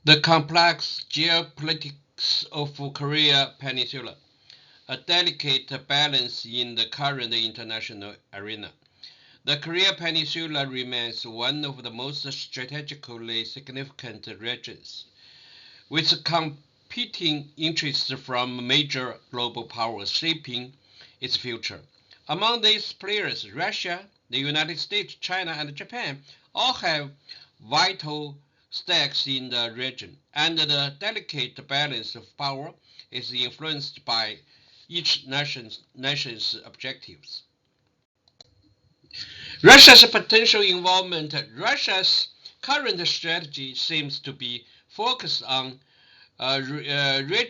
The complex geopolitics of Korea Peninsula, a delicate balance in the current international arena. The Korea Peninsula remains one of the most strategically significant regions, with competing interests from major global powers shaping its future. Among these players, Russia, the United States, China, and Japan all have vital stakes in the region, and the delicate balance of power is influenced by each nation's objectives. Russia's potential involvement. Russia's current strategy seems to be focused on reigniting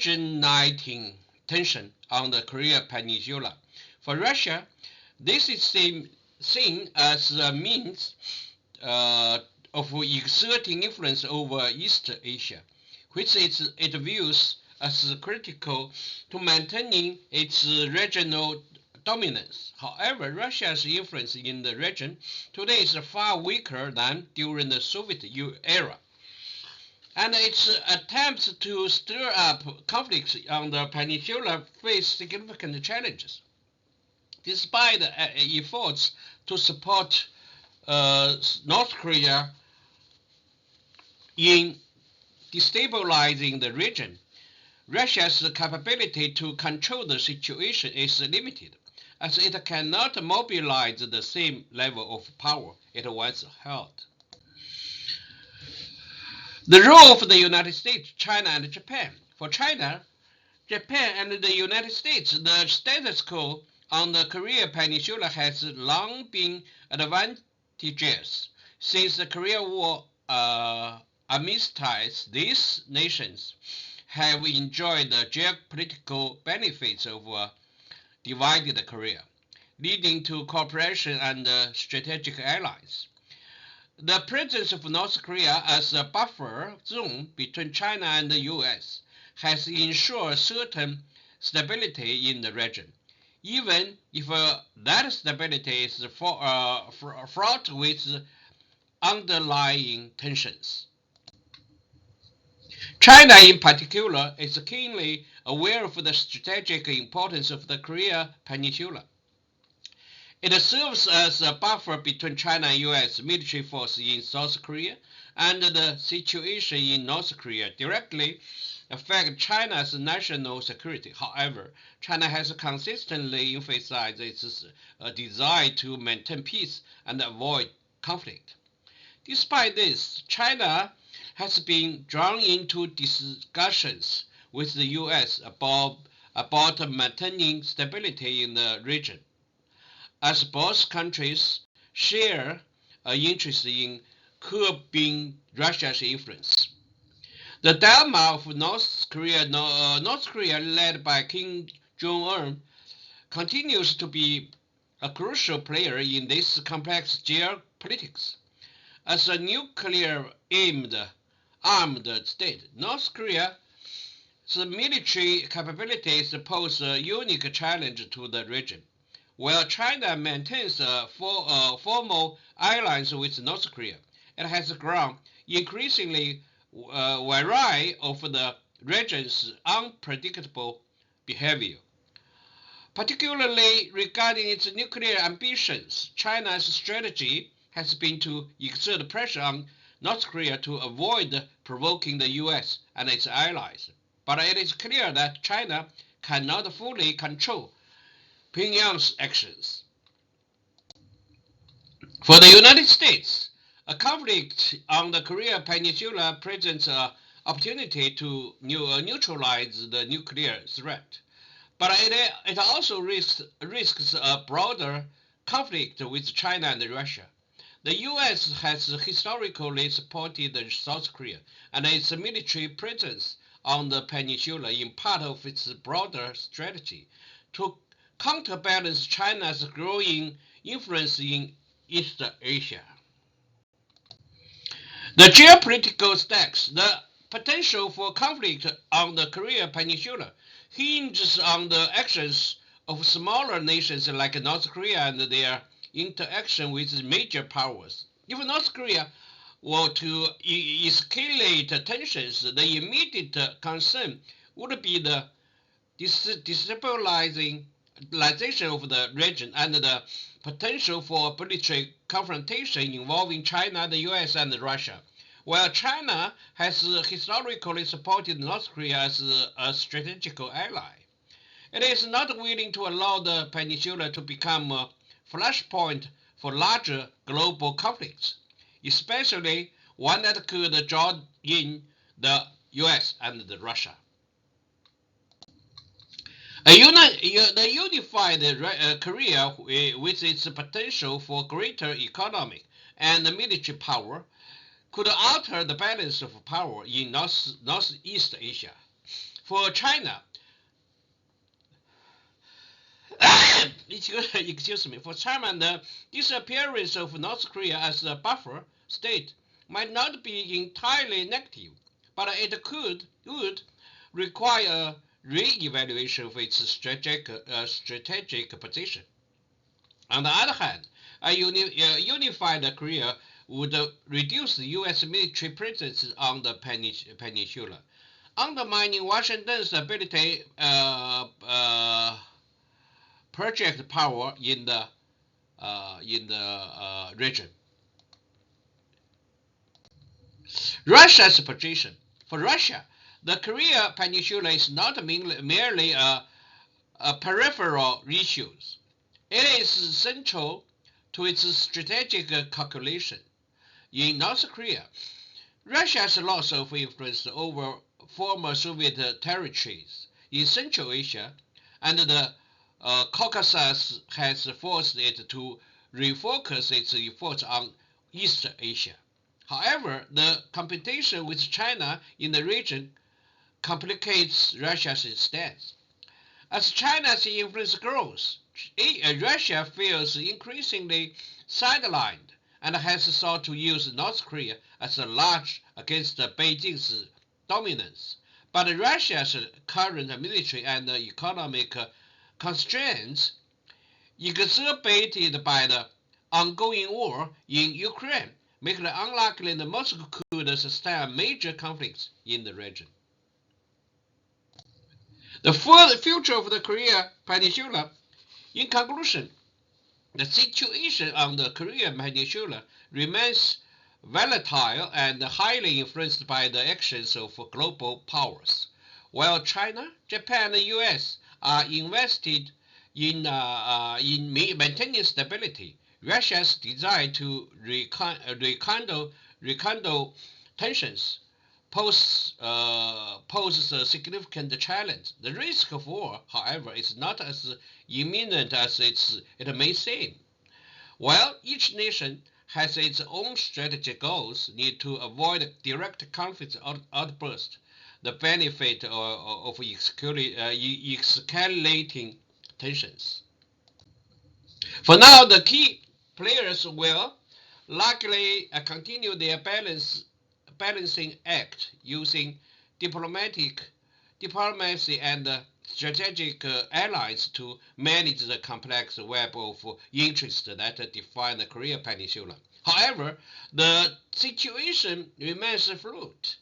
tension on the Korea Peninsula. For Russia, this is seen as a means of exerting influence over East Asia, which it views as critical to maintaining its regional dominance. However, Russia's influence in the region today is far weaker than during the Soviet era, and its attempts to stir up conflicts on the peninsula face significant challenges. Despite efforts to support North Korea in destabilizing the region, Russia's capability to control the situation is limited, as it cannot mobilize the same level of power it once held. The role of the United States, China, and Japan. For China, Japan, and the United States, the status quo on the Korea Peninsula has long been advantageous. Since the Korean War armistice, these nations have enjoyed the geopolitical benefits of divided Korea, leading to cooperation and strategic allies. The presence of North Korea as a buffer zone between China and the US has ensured certain stability in the region, even if that stability is fraught with underlying tensions. China, in particular, is keenly aware of the strategic importance of the Korea Peninsula. It serves as a buffer between China and US military forces in South Korea, and the situation in North Korea directly affects China's national security. However, China has consistently emphasized its desire to maintain peace and avoid conflict. Despite this, China has been drawn into discussions with the US about maintaining stability in the region, as both countries share an interest in curbing Russia's influence. The dilemma of North Korea led by Kim Jong-un, continues to be a crucial player in this complex geopolitics. As a nuclear-armed state, North Korea's military capabilities pose a unique challenge to the region. While China maintains a formal alliance with North Korea, it has grown increasingly wary of the region's unpredictable behavior. Particularly regarding its nuclear ambitions, China's strategy has been to exert pressure on North Korea to avoid provoking the US and its allies. But it is clear that China cannot fully control Pyongyang's actions. For the United States, a conflict on the Korea Peninsula presents an opportunity to neutralize the nuclear threat, but it also risks a broader conflict with China and Russia. The US has historically supported South Korea and its military presence on the peninsula in part of its broader strategy to counterbalance China's growing influence in East Asia. The geopolitical stakes. The potential for conflict on the Korea Peninsula hinges on the actions of smaller nations like North Korea and their interaction with major powers. If North Korea were to escalate tensions, the immediate concern would be the destabilization of the region and the potential for military confrontation involving China, the US, and Russia. While China has historically supported North Korea as a strategic ally, it is not willing to allow the peninsula to become a flashpoint for larger global conflicts, especially one that could draw in the US and Russia. The unified Korea, with its potential for greater economic and military power, could alter the balance of power in Northeast Asia. For China, for China, the disappearance of North Korea as a buffer state might not be entirely negative, but it would require a re-evaluation of its strategic position. On the other hand, a unified Korea would reduce the U.S. military presence on the peninsula, undermining Washington's ability project power in the region. Russia's position. For Russia, the Korea Peninsula is not merely a peripheral issue. It is central to its strategic calculation. In North Korea, Russia's loss of influence over former Soviet territories in Central Asia and the Caucasus has forced it to refocus its efforts on East Asia. However, the competition with China in the region complicates Russia's stance. As China's influence grows, Russia feels increasingly sidelined and has sought to use North Korea as a large against Beijing's dominance. But Russia's current military and economic constraints, exacerbated by the ongoing war in Ukraine, make it unlikely that Moscow could sustain major conflicts in the region. The future of the Korea Peninsula. In conclusion, the situation on the Korean Peninsula remains volatile and highly influenced by the actions of global powers. While China, Japan, and the US are invested in maintaining stability, Russia's desire to rekindle tensions poses a significant challenge. The risk of war, however, is not as imminent as it may seem. While each nation has its own strategic goals, need to avoid direct conflict outbursts, the benefit of escalating tensions. For now, the key players will likely continue their balancing act using diplomacy and strategic allies to manage the complex web of interests that define the Korean Peninsula. However, the situation remains fluid,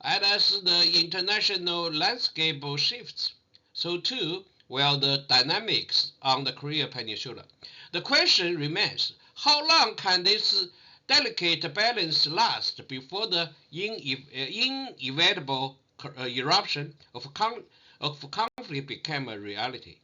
and as the international landscape shifts, so too will the dynamics on the Korean Peninsula. The question remains, how long can this delicate balance last before the inevitable eruption of conflict become a reality?